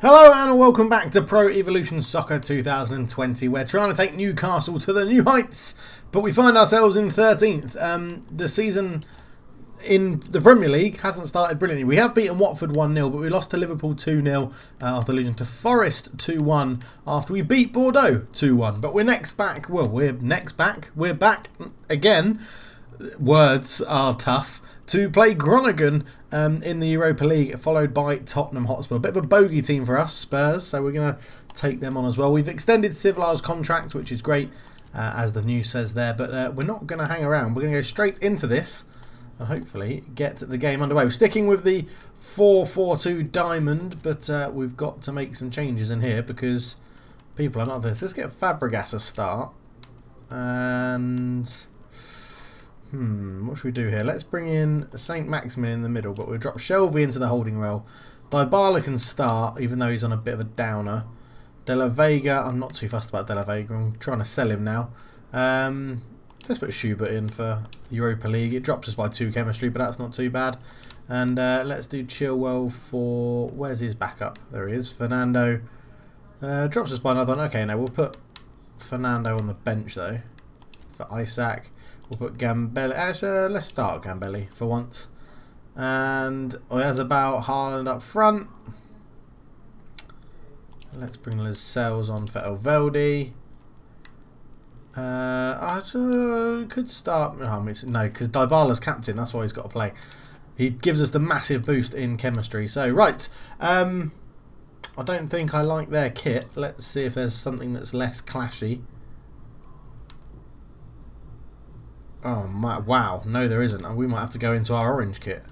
Hello and welcome back to Pro Evolution Soccer 2020. We're trying to take Newcastle to the new heights, but we find ourselves in 13th. The season in the Premier League hasn't started brilliantly. We have beaten Watford 1-0, but we lost to Liverpool 2-0 after losing to Forest 2-1 after we beat Bordeaux 2-1. But we're back again. Words are tough. To play Groningen in the Europa League, followed by Tottenham Hotspur. A bit of a bogey team for us, Spurs, so we're going to take them on as well. We've extended Sivlar's contract, which is great, as the news says there, but we're not going to hang around. We're going to go straight into this and hopefully get the game underway. We're sticking with the 4-4-2 diamond, but we've got to make some changes in here because people are not this. Let's get Fabregas a start. And what should we do here? Let's bring in Saint-Maximin in the middle, but we'll drop Shelvey into the holding role. Dybala can start, even though he's on a bit of a downer. De La Vega, I'm not too fussed about De La Vega. I'm trying to sell him now. Let's put Schubert in for the Europa League. It drops us by 2 chemistry, but that's not too bad. And let's do Chilwell for... Where's his backup? There he is. Fernando. Drops us by another one. Okay, now we'll put Fernando on the bench, though, for Isaac. We'll put Gambelli. Actually, let's start Gambelli for once. And there's about Haaland up front. Let's bring Lascelles on for Elveldi. I could start. No, because Dybala's captain. That's why he's got to play. He gives us the massive boost in chemistry. So, right. I don't think I like their kit. Let's see if there's something that's less clashy. Oh my, wow, no there isn't. We might have to go into our orange kit.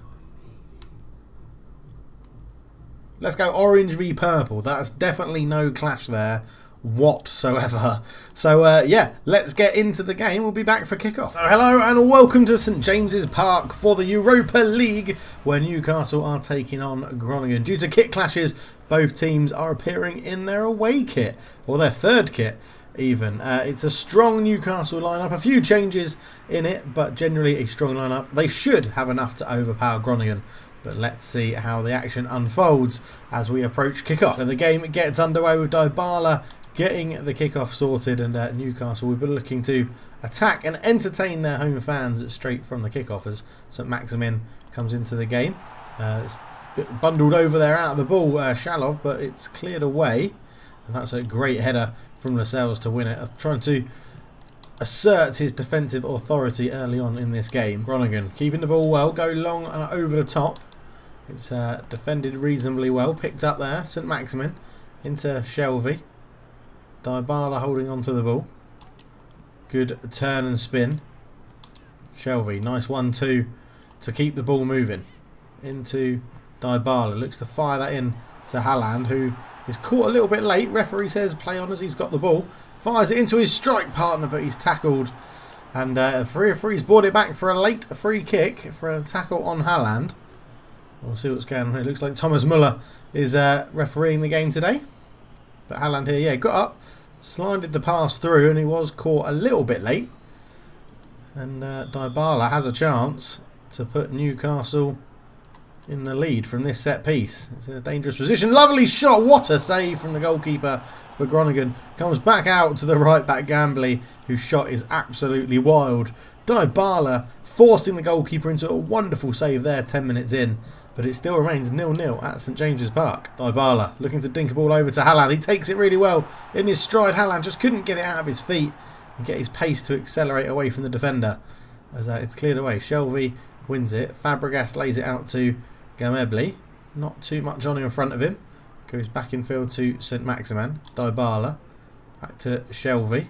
Let's go orange v purple. That's definitely no clash there whatsoever. So yeah, let's get into the game. We'll be back for kickoff. So, hello and welcome to St James's Park for the Europa League, where Newcastle are taking on Groningen. Due to kit clashes, both teams are appearing in their away kit, or their third kit even. It's a strong Newcastle lineup, a few changes in it, but generally a strong lineup. They should have enough to overpower Groningen, but let's see how the action unfolds as we approach kickoff. So the game gets underway with Dybala getting the kickoff sorted, and Newcastle will be looking to attack and entertain their home fans straight from the kickoff as saint-maximin comes into the game. It's a bit bundled over there out of the ball, Shalov, but it's cleared away. And that's a great header from Lascelles to win it, trying to assert his defensive authority early on in this game. Groningen keeping the ball well, go long and over the top. It's defended reasonably well, picked up there. Saint-Maximin into Shelvey. Dybala holding on to the ball. Good turn and spin. Shelvey, nice 1-2 to keep the ball moving. Into Dybala, looks to fire that in to Haaland, who is caught a little bit late. Referee says play on as he's got the ball. Fires it into his strike partner, but he's tackled. And referee's brought it back for a late free kick for a tackle on Haaland. We'll see what's going on. It looks like Thomas Muller is refereeing the game today. But Haaland here, yeah, got up, slided the pass through, and he was caught a little bit late. And Dybala has a chance to put Newcastle in the lead from this set piece. It's in a dangerous position. Lovely shot. What a save from the goalkeeper for Groningen. Comes back out to the right back Gambly, whose shot is absolutely wild. Dybala forcing the goalkeeper into a wonderful save there 10 minutes in. But it still remains 0-0 at St James's Park. Dybala looking to dink a ball over to Haaland. He takes it really well in his stride. Haaland just couldn't get it out of his feet and get his pace to accelerate away from the defender. As it's cleared away. Shelvey wins it. Fabregas lays it out to Gnabry, not too much on in front of him. Goes back in field to Saint-Maximin. Dybala back to Shelvey,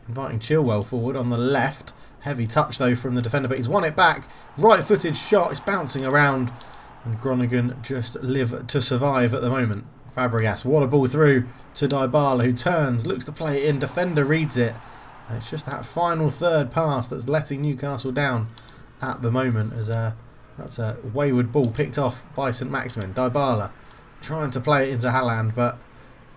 inviting Chilwell forward on the left. Heavy touch though from the defender, but he's won it back. Right-footed shot. It's bouncing around, and Groningen just live to survive at the moment. Fabregas, what a ball through to Dybala, who turns, looks to play it in. Defender reads it, and it's just that final third pass that's letting Newcastle down at the moment. As that's a wayward ball picked off by Saint-Maximin. Dybala trying to play it into Haaland, but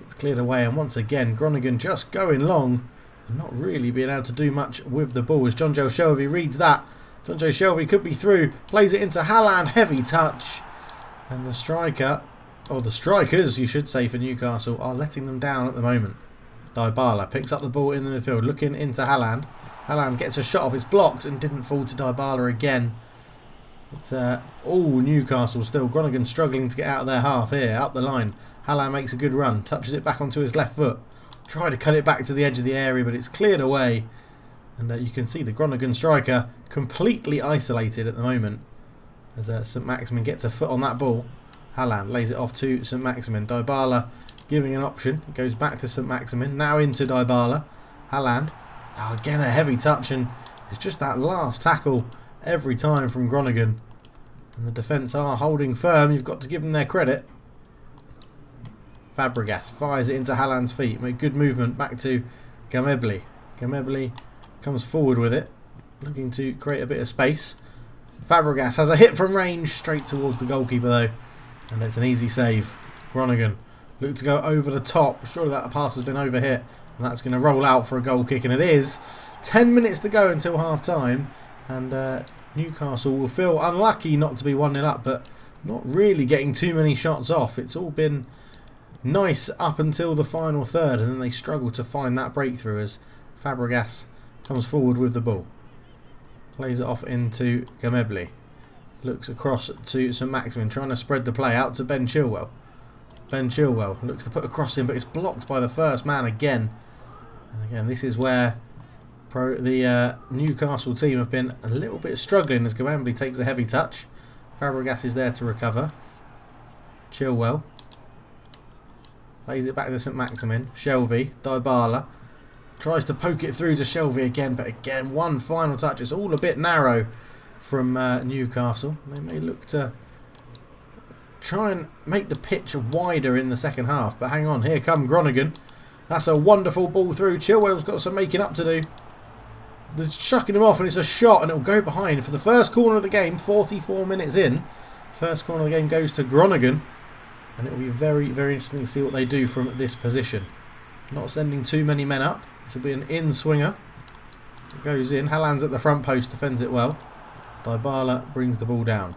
it's cleared away. And once again, Groningen just going long and not really being able to do much with the ball. As Jonjo Shelvey reads that. Jonjo Shelvey could be through. Plays it into Haaland. Heavy touch. And the striker or the strikers, you should say, for Newcastle are letting them down at the moment. Dybala picks up the ball in the midfield, looking into Haaland. Haaland gets a shot off, it's blocked and didn't fall to Dybala again. It's all Newcastle still. Groningen struggling to get out of their half here, up the line. Haaland makes a good run, touches it back onto his left foot. Try to cut it back to the edge of the area, but it's cleared away. And you can see the Groningen striker completely isolated at the moment. As Saint-Maximin gets a foot on that ball. Haaland lays it off to Saint-Maximin. Dybala giving an option. It goes back to Saint-Maximin. Now into Dybala. Haaland. Oh, again a heavy touch, and it's just that last tackle every time from Groningen. And the defence are holding firm. You've got to give them their credit. Fabregas fires it into Haaland's feet. Make good movement back to Gnabry. Gnabry comes forward with it, looking to create a bit of space. Fabregas has a hit from range straight towards the goalkeeper though, and it's an easy save. Groningen look to go over the top. Surely that pass has been overhit, and that's going to roll out for a goal kick, and it is. 10 minutes to go until half time, and Newcastle will feel unlucky not to be 1-0 up, but not really getting too many shots off. It's all been nice up until the final third, and then they struggle to find that breakthrough as Fabregas comes forward with the ball. Plays it off into Gnabry. Looks across to Saint-Maximin, trying to spread the play out to Ben Chilwell. Ben Chilwell looks to put a cross in, but it's blocked by the first man again. And again, this is where the Newcastle team have been a little bit struggling as Gnabry takes a heavy touch. Fabregas is there to recover. Chilwell lays it back to Saint-Maximin. Shelvey, Dybala tries to poke it through to Shelvey again, but again, one final touch. It's all a bit narrow from Newcastle. They may look to try and make the pitch wider in the second half, but hang on, here come Groningen. That's a wonderful ball through. Chilwell's got some making up to do. They're chucking him off, and it's a shot, and it'll go behind for the first corner of the game. 44 minutes in, first corner of the game goes to Groningen. And it will be very, very interesting to see what they do from this position. Not sending too many men up. This will be an in-swinger. It goes in. Haaland's at the front post, defends it well. Dybala brings the ball down.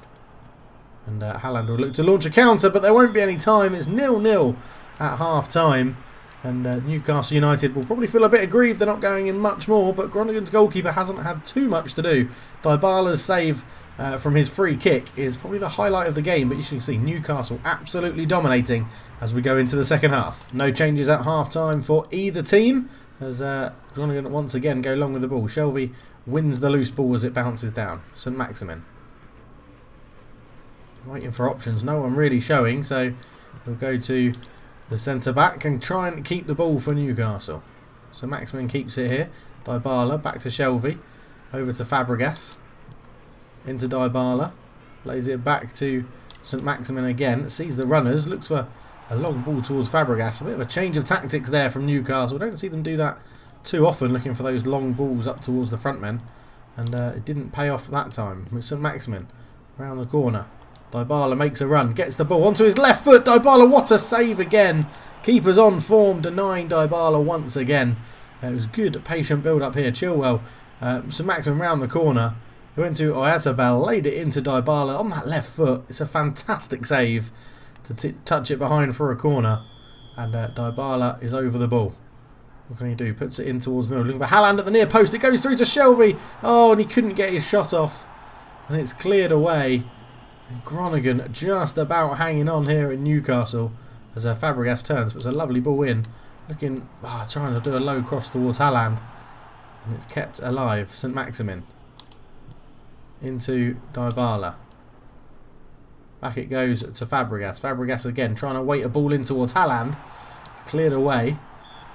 And Haaland will look to launch a counter, but there won't be any time. It's 0-0 at half-time. And Newcastle United will probably feel a bit aggrieved they're not going in much more, but Groningen's goalkeeper hasn't had too much to do. Dybala's save from his free kick is probably the highlight of the game, but you can see Newcastle absolutely dominating as we go into the second half. No changes at half-time for either team, as Groningen once again go long with the ball. Shelvey wins the loose ball as it bounces down. Saint-Maximin waiting for options, no one really showing, so he'll go to the centre-back and try and keep the ball for Newcastle. So Maximin keeps it here. Dybala back to Shelvey. Over to Fabregas. Into Dybala. Lays it back to Saint-Maximin again. Sees the runners. Looks for a long ball towards Fabregas. A bit of a change of tactics there from Newcastle. Don't see them do that too often, looking for those long balls up towards the front men. And it didn't pay off that time. With Saint-Maximin around the corner. Dybala makes a run, gets the ball onto his left foot. Dybala, what a save again. Keeper's on form, denying Dybala once again. It was good, patient build-up here. Chilwell, Saint-Maximin round the corner. He went to Oyarzabal, laid it into Dybala on that left foot. It's a fantastic save to touch it behind for a corner. And Dybala is over the ball. What can he do? Puts it in towards the middle. Looking for Haaland at the near post. It goes through to Shelvey. Oh, and he couldn't get his shot off. And it's cleared away. Groningen just about hanging on here in Newcastle as Fabregas turns, but it's a lovely ball in. Looking, trying to do a low cross towards Haaland, and it's kept alive. Saint-Maximin into Dybala. Back it goes to Fabregas. Fabregas again trying to weight a ball in towards Haaland. It's cleared away.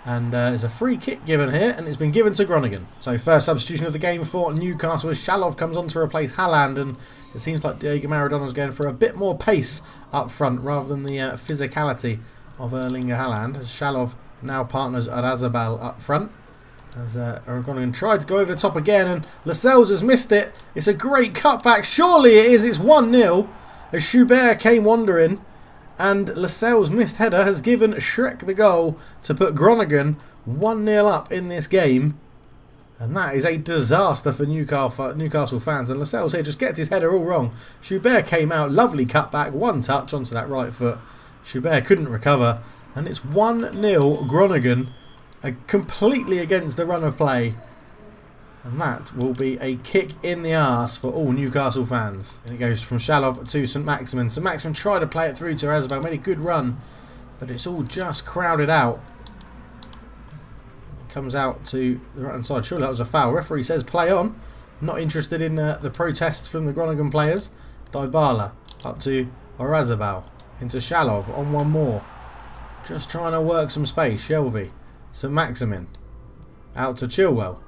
And there's a free kick given here, and it's been given to Groningen. So first substitution of the game for Newcastle as Shalov comes on to replace Haaland, and it seems like Diego Maradona is going for a bit more pace up front rather than the physicality of Erling Haaland. As Shalov now partners Oyarzabal up front. As Groningen tried to go over the top again, and Lascelles has missed it. It's a great cutback. Surely it is. It's 1-0 as Schubert came wandering. And Lascelles' missed header has given Shrek the goal to put Groningen 1-0 up in this game. And that is a disaster for Newcastle fans. And Lascelles here just gets his header all wrong. Schubert came out, lovely cutback, one touch onto that right foot. Schubert couldn't recover. And it's 1-0 Groningen, completely against the run of play. And that will be a kick in the arse for all Newcastle fans. And it goes from Shalov to Saint-Maximin. Saint-Maximin tried to play it through to Razabal, made a good run, but it's all just crowded out. It comes out to the right hand side. Surely that was a foul. Referee says play on. Not interested in the protests from the Groningen players. Dybala up to Razabal. Into Shalov on one more. Just trying to work some space. Shelvey. Saint-Maximin. Out to Chilwell.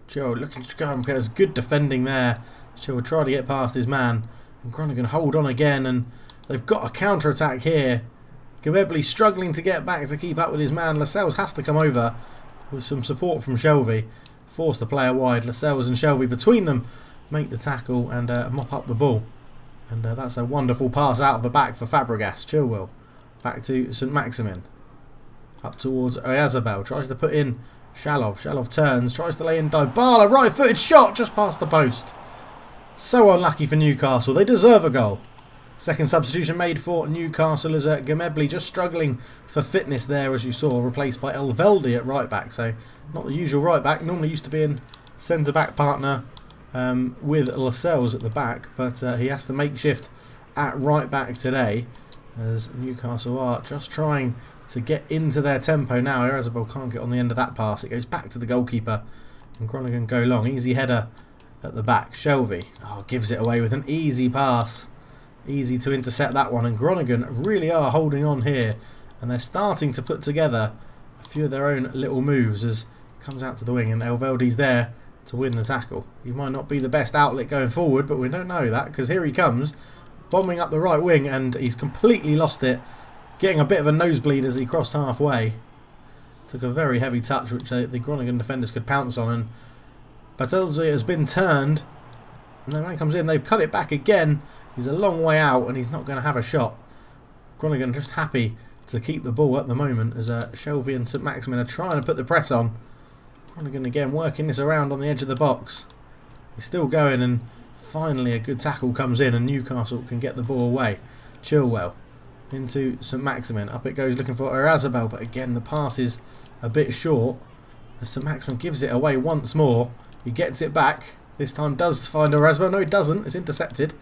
Chilwell looking to go. There's good defending there. Chilwell tried to get past his man. And Groningen hold on again. And they've got a counter-attack here. Gnabry struggling to get back to keep up with his man. Lascelles has to come over with some support from Shelvey. Force the player wide. Lascelles and Shelvey between them make the tackle and mop up the ball. And that's a wonderful pass out of the back for Fabregas. Chilwell. Back to Saint-Maximin. Up towards Oyazabal. Tries to put in Shalov. Shalov turns. Tries to lay in Dybala. Right-footed shot just past the post. So unlucky for Newcastle. They deserve a goal. Second substitution made for Newcastle as Gnabry just struggling for fitness there, as you saw. Replaced by Elveldi at right-back. So not the usual right-back. Normally used to be in centre-back partner with Lascelles at the back. But he has to makeshift at right-back today. As Newcastle are just trying to get into their tempo now. Razabal can't get on the end of that pass. It goes back to the goalkeeper. And Groningen go long. Easy header at the back. Shelvey gives it away with an easy pass. Easy to intercept that one. And Groningen really are holding on here. And they're starting to put together a few of their own little moves as it comes out to the wing. And Elveldi's there to win the tackle. He might not be the best outlet going forward, but we don't know that because here he comes. Bombing up the right wing, and he's completely lost it. Getting a bit of a nosebleed as he crossed halfway. Took a very heavy touch, which the Groningen defenders could pounce on. And Bartelze has been turned. And the man comes in. They've cut it back again. He's a long way out, and he's not going to have a shot. Groningen just happy to keep the ball at the moment as Shelvey and Saint-Maximin are trying to put the press on. Groningen again working this around on the edge of the box. He's still going, and finally a good tackle comes in and Newcastle can get the ball away. Chilwell into Saint-Maximin. Up it goes looking for Razabal, but again the pass is a bit short. As Saint-Maximin gives it away once more. He gets it back. This time does find Razabal. No, he doesn't. It's intercepted.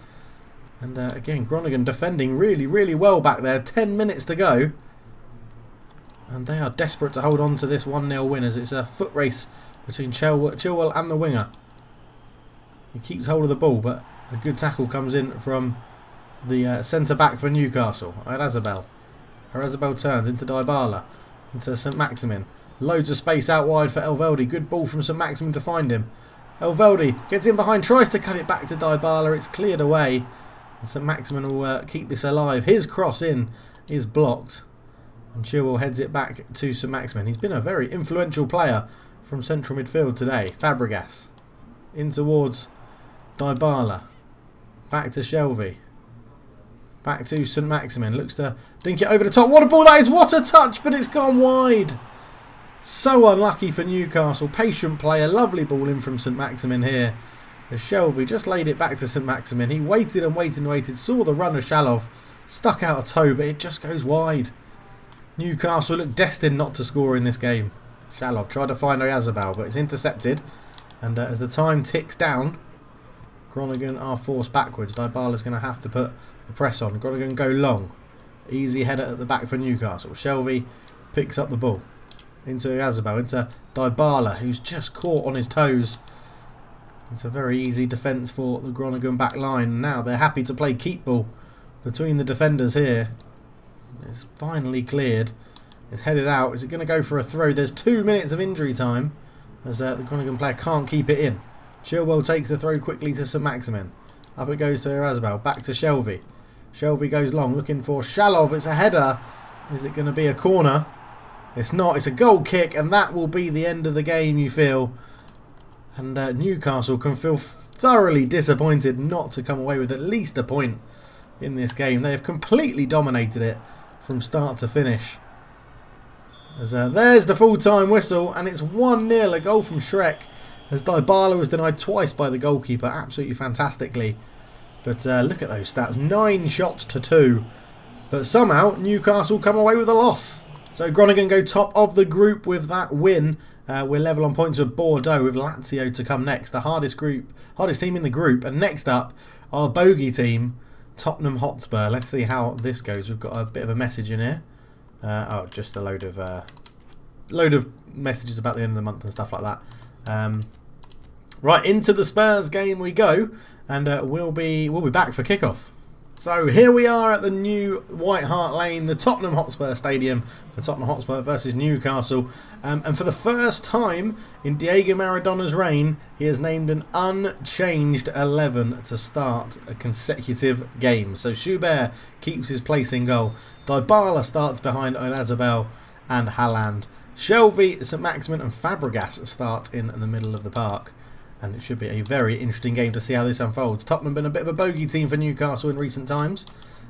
And again, Groningen defending really, really well back there. 10 minutes to go. And they are desperate to hold on to this 1-0 win as it's a foot race between Chilwell and the winger. He keeps hold of the ball, but a good tackle comes in from the centre-back for Newcastle, Razabal. Razabal turns into Dybala, into Saint-Maximin. Loads of space out wide for Elveldi. Good ball from Saint-Maximin to find him. Elveldi gets in behind, tries to cut it back to Dybala. It's cleared away. And Saint-Maximin will keep this alive. His cross in is blocked. And Chilwell heads it back to Saint-Maximin. He's been a very influential player from central midfield today. Fabregas in towards Dybala. Back to Shelvey. Back to Saint-Maximin. Looks to dink it over the top. What a ball that is! What a touch! But it's gone wide. So unlucky for Newcastle. Patient play. A lovely ball in from Saint-Maximin here. As Shelvey just laid it back to Saint-Maximin. He waited and waited and waited. Saw the run of Shalov. Stuck out a toe, but it just goes wide. Newcastle look destined not to score in this game. Shalov tried to find Oyazabal, but it's intercepted. And as the time ticks down, Groningen are forced backwards. Dybala's going to have to put the press on. Groningen go long. Easy header at the back for Newcastle. Shelvey picks up the ball. Into Oyazabal, into Dybala, who's just caught on his toes. It's a very easy defence for the Groningen back line. Now they're happy to play keep ball between the defenders here. It's finally cleared. It's headed out. Is it going to go for a throw? There's 2 minutes of injury time as the Groningen player can't keep it in. Chilwell takes the throw quickly to Saint-Maximin. Up it goes to Razabal. Back to Shelvey. Shelvey goes long looking for Shalov. It's a header. Is it going to be a corner? It's not. It's a goal kick, and that will be the end of the game, you feel. And Newcastle can feel thoroughly disappointed not to come away with at least a point in this game. They have completely dominated it from start to finish. As there's the full-time whistle, and it's 1-0, a goal from Shrek, as Dybala was denied twice by the goalkeeper, absolutely fantastically. But look at those stats, 9 shots to 2 But somehow Newcastle come away with a loss. So Groningen go top of the group with that win. We're level on points with Bordeaux, with Lazio to come next. The hardest team in the group. And next up, our bogey team, Tottenham Hotspur. Let's see how this goes. We've got a bit of a message in here. Just a load of messages about the end of the month and stuff like that. Right, into the Spurs game we go, and we'll be back for kickoff. So here we are at the new White Hart Lane, the Tottenham Hotspur Stadium for Tottenham Hotspur versus Newcastle. And for the first time in Diego Maradona's reign, he has named an unchanged 11 to start a consecutive game. So Schubert keeps his place in goal. Dybala starts behind Oyarzabal and Haaland. Shelvey, saint-maximin and Fabregas start in the middle of the park. And it should be a very interesting game to see how this unfolds. Tottenham have been a bit of a bogey team for Newcastle in recent times.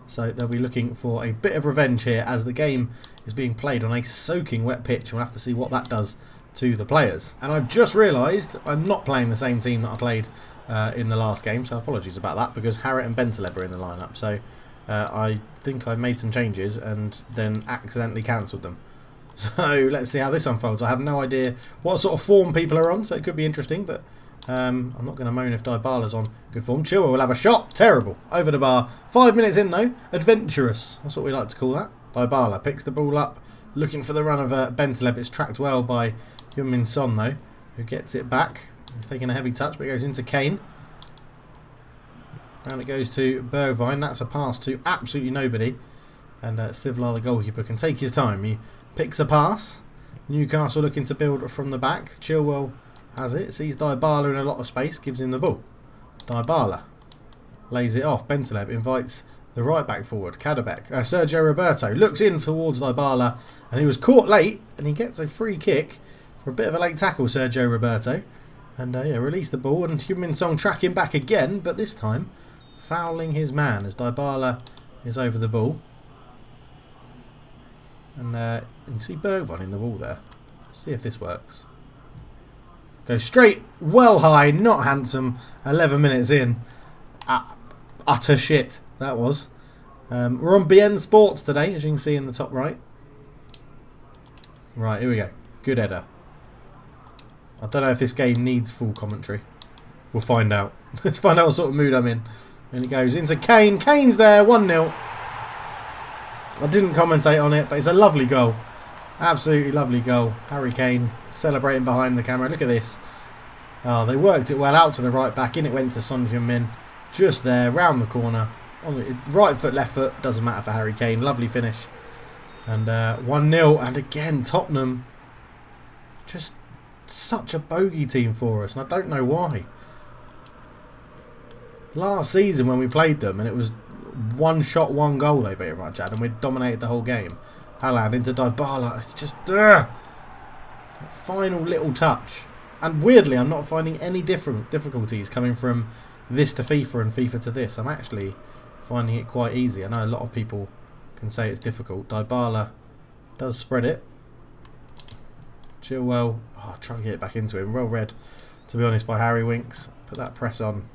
So they'll be looking for a bit of revenge here as the game is being played on a soaking wet pitch. We'll have to see what that does to the players. And I've just realised I'm not playing the same team that I played in the last game. So apologies about that, because Harriet and Bentaleb are in the lineup. So I think I made some changes and then accidentally cancelled them. So let's see how this unfolds. I have no idea what sort of form people are on, so it could be interesting, but I'm not going to moan if Dybala's on good form. Chilwell will have a shot. Terrible. Over the bar. 5 minutes in, though. Adventurous. That's what we like to call that. Dybala picks the ball up, looking for the run of Bentaleb. It's tracked well by Heung-min Son, though, who gets it back. He's taking a heavy touch, but it goes into Kane. And it goes to Bergwijn. That's a pass to absolutely nobody. And Sivlar, the goalkeeper, can take his time. He picks a pass. Newcastle looking to build from the back. Chilwell has it, sees Dybala in a lot of space, gives him the ball. Dybala lays it off. Bentaleb invites the right back forward. Kadabek, Sergio Roberto looks in towards Dybala, and he was caught late, and he gets a free kick for a bit of a late tackle, Sergio Roberto. And release the ball, and Heung-min Son tracking back again, but this time fouling his man as Dybala is over the ball. And you can see Bergwijn in the wall there. Let's see if this works. Go straight, well high, not handsome. 11 minutes in. Utter shit, that was. We're on BN Sports today, as you can see in the top right. Right, here we go. Good header. I don't know if this game needs full commentary. We'll find out. Let's find out what sort of mood I'm in. And it goes into Kane. Kane's there, 1-0. I didn't commentate on it, but it's a lovely goal. Absolutely lovely goal. Harry Kane celebrating behind the camera. Look at this. Oh, they worked it well out to the right back. In it went to Son Heung-min. Just there, round the corner. On the right foot, left foot. Doesn't matter for Harry Kane. Lovely finish. And 1-0. And again, Tottenham. Just such a bogey team for us. And I don't know why. Last season when we played them, and it was one shot, one goal they pretty much had, and we dominated the whole game. Haaland into Dybala. It's just final little touch. And weirdly, I'm not finding any difficulties coming from this to FIFA and FIFA to this. I'm actually finding it quite easy. I know a lot of people can say it's difficult. Dybala does spread it. Chilwell, trying to get it back into him. Well read, to be honest, by Harry Winks. Put that press on.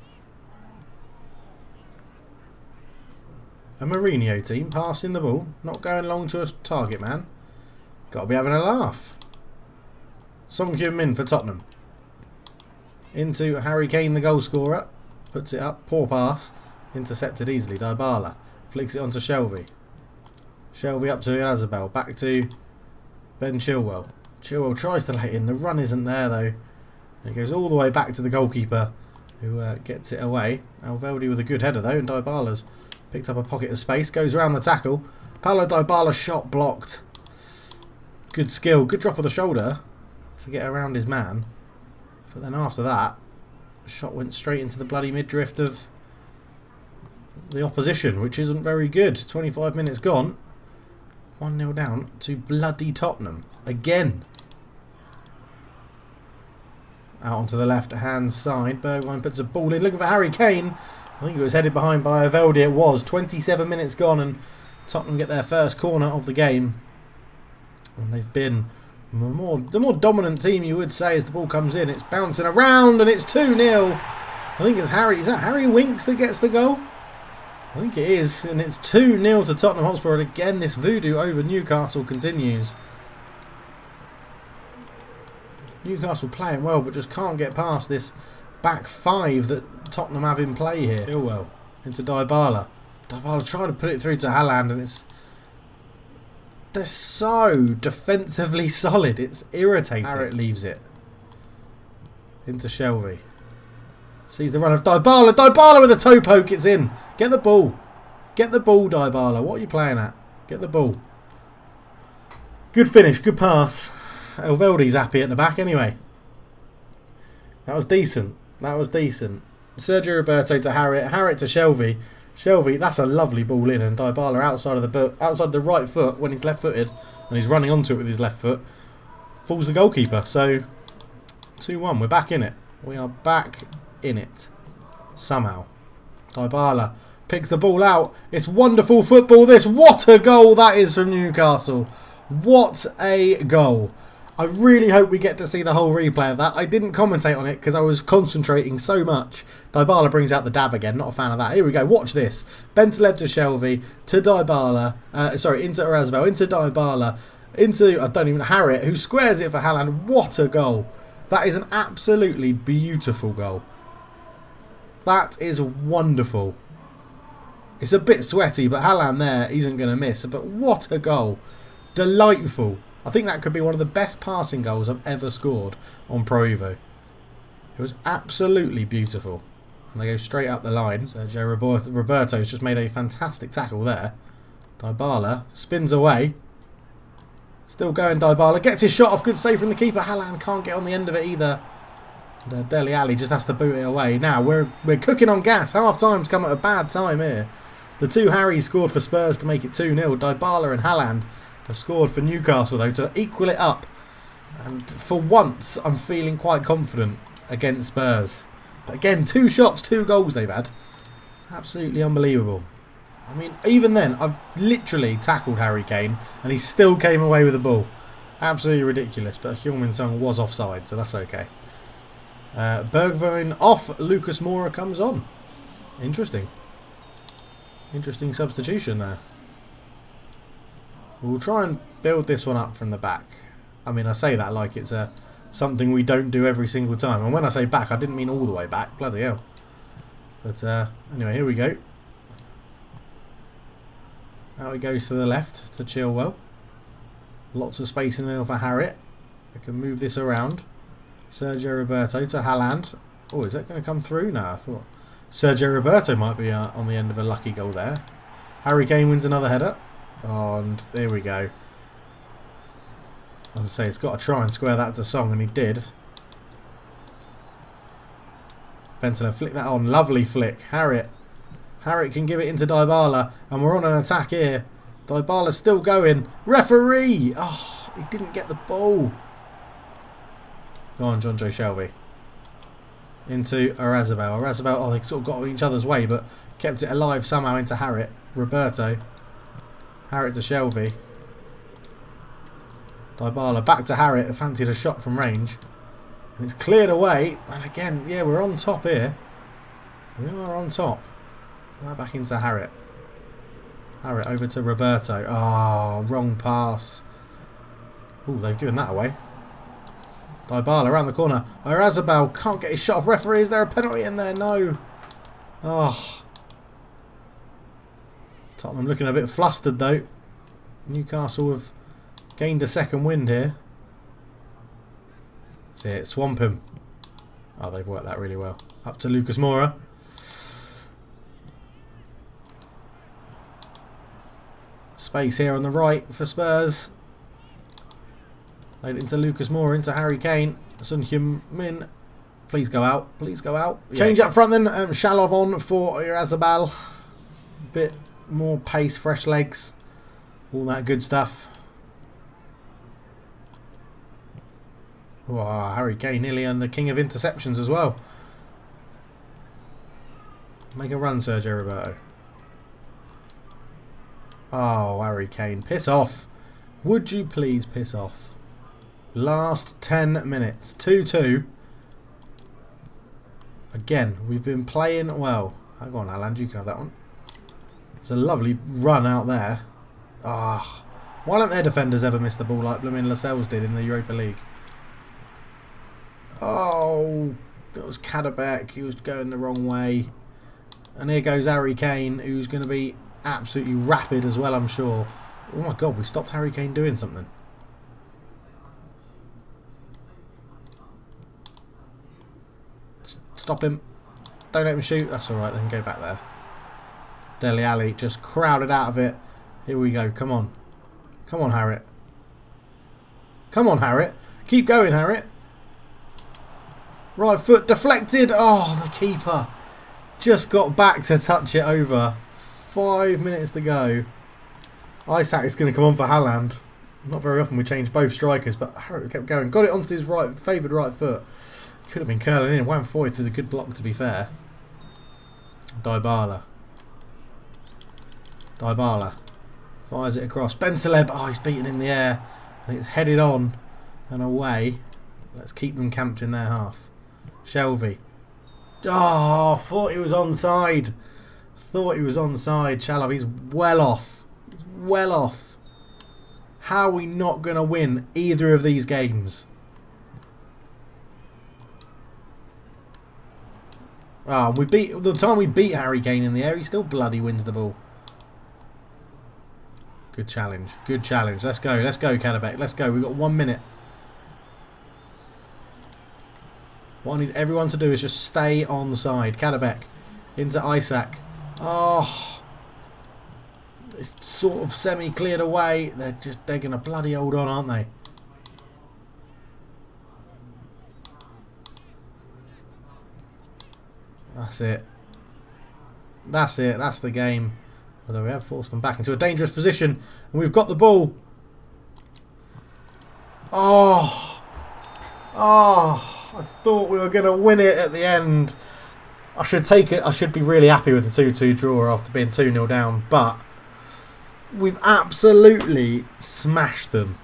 A Mourinho team passing the ball, not going long to a target man. Got to be having a laugh. Son Heung-min for Tottenham. Into Harry Kane, the goal scorer. Puts it up, poor pass. Intercepted easily. Dybala flicks it onto Shelvey. Shelvey up to Oyarzabal. Back to Ben Chilwell. Chilwell tries to lay in. The run isn't there though. And it goes all the way back to the goalkeeper, who gets it away. Alveldi with a good header though, and Dybala's picked up a pocket of space, goes around the tackle. Paulo Dybala shot blocked. Good skill, good drop of the shoulder to get around his man. But then after that, the shot went straight into the bloody midriff of the opposition, which isn't very good. 25 minutes gone. 1-0 down to bloody Tottenham. Again. Out onto the left-hand side. Bergwijn puts a ball in, looking for Harry Kane. I think it was headed behind by Alveldi. It was. 27 minutes gone and Tottenham get their first corner of the game. And they've been the more dominant team, you would say, as the ball comes in. It's bouncing around and it's 2-0. I think it's Harry. Is that Harry Winks that gets the goal? I think it is, and it's 2-0 to Tottenham Hotspur. And again, this voodoo over Newcastle continues. Newcastle playing well, but just can't get past this back five that Tottenham have in play here. Chilwell into Dybala. Dybala trying to put it through to Haaland, and they're so defensively solid. It's irritating. Barrett leaves it into Shelvey. Sees the run of Dybala. Dybala with a toe poke. It's in. Get the ball. Get the ball, Dybala. What are you playing at? Get the ball. Good finish. Good pass. Elveldi's happy at the back anyway. That was decent. That was decent. Sergio Roberto to Harriet. Harriet to Shelvey. Shelvey, that's a lovely ball in, and Dybala outside the right foot when he's left-footed, and he's running onto it with his left foot, falls the goalkeeper. So 2-1. We're back in it. We are back in it. Somehow. Dybala picks the ball out. It's wonderful football this. What a goal that is from Newcastle. What a goal. I really hope we get to see the whole replay of that. I didn't commentate on it because I was concentrating so much. Dybala brings out the dab again. Not a fan of that. Here we go. Watch this. Bentaleb to Shelvey. To Dybala. Into Erasbel. Into Dybala. Into, Harriet, who squares it for Haaland. What a goal. That is an absolutely beautiful goal. That is wonderful. It's a bit sweaty, but Haaland there isn't going to miss. But what a goal. Delightful. I think that could be one of the best passing goals I've ever scored on Pro Evo. It was absolutely beautiful. And they go straight up the line. Sergio Roberto's just made a fantastic tackle there. Dybala spins away. Still going, Dybala. Gets his shot off. Good save from the keeper. Haaland can't get on the end of it either. Dele Alli just has to boot it away. Now, we're cooking on gas. Half-time's come at a bad time here. The two Harrys scored for Spurs to make it 2-0. Dybala and Haaland have scored for Newcastle, though, to equal it up. And for once, I'm feeling quite confident against Spurs. But again, 2 shots, 2 goals they've had. Absolutely unbelievable. I mean, even then, I've literally tackled Harry Kane, and he still came away with the ball. Absolutely ridiculous, but Heung-min Son was offside, so that's okay. Bergwijn off, Lucas Moura comes on. Interesting. Interesting substitution there. We'll try and build this one up from the back. I mean, I say that like it's something we don't do every single time. And when I say back, I didn't mean all the way back. Bloody hell. But anyway, here we go. Out he goes to the left to Chilwell. Lots of space in there for Harriet. They can move this around. Sergio Roberto to Haaland. Oh, is that going to come through? No, I thought Sergio Roberto might be on the end of a lucky goal there. Harry Kane wins another header. Oh, and there we go. As I say, he's got to try and square that to Song, and he did. Bentaleb flick that on. Lovely flick. Harriet can give it into Dybala, and we're on an attack here. Dybala's still going. Referee! Oh, he didn't get the ball. Go on, John Joe Shelvey. Into Erasbel. Erasbel, oh, they sort of got in each other's way, but kept it alive somehow into Harriet. Roberto. Harriet to Shelvey. Dybala back to Harriet. Fancied a shot from range. And it's cleared away. And again, yeah, we're on top here. We are on top. Back into Harriet. Harriet over to Roberto. Oh, wrong pass. Oh, they've given that away. Dybala around the corner. Erasbel can't get his shot off. Referee, is there a penalty in there? No. Oh. Tottenham looking a bit flustered though. Newcastle have gained a second wind here. See it, swamp him. Oh, they've worked that really well. Up to Lucas Moura. Space here on the right for Spurs. Laid it into Lucas Moura, into Harry Kane. Son Heung-min. Please go out. Please go out. Yeah. Change up front then. Shalov on for Erasbel. Bit more pace, fresh legs. All that good stuff. Wow, Harry Kane nearly on the king of interceptions as well. Make a run, Sergio Roberto. Oh, Harry Kane, piss off. Would you please piss off? Last 10 minutes. 2-2. Again, we've been playing well. Go on, Haaland, you can have that one. It's a lovely run out there. Ah, why don't their defenders ever miss the ball like blooming Lascelles did in the Europa League? Oh, that was Kadabek. He was going the wrong way. And here goes Harry Kane, who's going to be absolutely rapid as well, I'm sure. Oh my God, we stopped Harry Kane doing something. Stop him. Don't let him shoot. That's alright, then go back there. Dele Alli just crowded out of it. Here we go. Come on. Come on, Harriet. Come on, Harriet. Keep going, Harriet. Right foot deflected. Oh, the keeper just got back to touch it over. 5 minutes to go. Isak is going to come on for Haaland. Not very often we change both strikers, but Harriet kept going. Got it onto his favoured right foot. Could have been curling in. Juan Foyth is a good block, to be fair. Dybala. Dybala. Fires it across. Bentaleb. Oh, he's beaten in the air. And it's headed on and away. Let's keep them camped in their half. Shelvey. Oh, I thought he was onside. Thought he was onside. Chalov, he's well off. He's well off. How are we not going to win either of these games? Oh, the time we beat Harry Kane in the air, he still bloody wins the ball. Good challenge. Good challenge. Let's go. Let's go, Kadabek. Let's go. We've got 1 minute. What I need everyone to do is just stay on the side. Kadabek into Isak. Oh, it's sort of semi-cleared away. They're going to bloody hold on, aren't they? That's it. That's it. That's the game. Although we have forced them back into a dangerous position. And we've got the ball. Oh. Oh. I thought we were going to win it at the end. I should take it. I should be really happy with the 2-2 draw after being 2-0 down. But we've absolutely smashed them.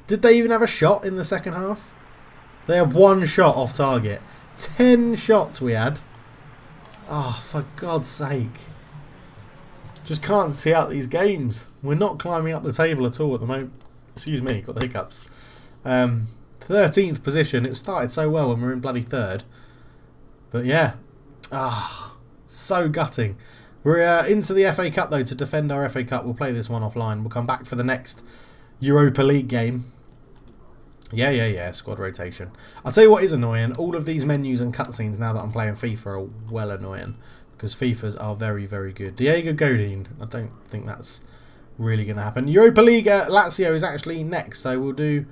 Did they even have a shot in the second half? They had one shot off target. 10 shots we had. Oh, for God's sake. Just can't see out these games. We're not climbing up the table at all at the moment. Excuse me, got the hiccups. 13th position. It started so well when we were in bloody third. But yeah. Ah, so gutting. We're into the FA Cup though to defend our FA Cup. We'll play this one offline. We'll come back for the next Europa League game. Yeah. Squad rotation. I'll tell you what is annoying. All of these menus and cutscenes now that I'm playing FIFA are well annoying. Because FIFAs are very, very good. Diego Godin. I don't think that's really going to happen. Europa League Lazio is actually next. So we'll do...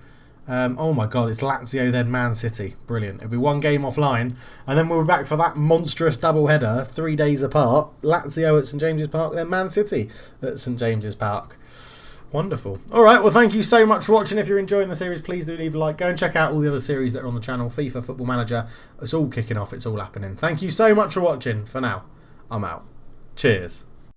oh my God, it's Lazio then Man City. Brilliant. It'll be one game offline. And then we'll be back for that monstrous double header. 3 days apart. Lazio at St James's Park. Then Man City at St James's Park. Wonderful. Alright, well thank you so much for watching. If you're enjoying the series, please do leave a like. Go and check out all the other series that are on the channel. FIFA, Football Manager. It's all kicking off. It's all happening. Thank you so much for watching. For now, I'm out. Cheers.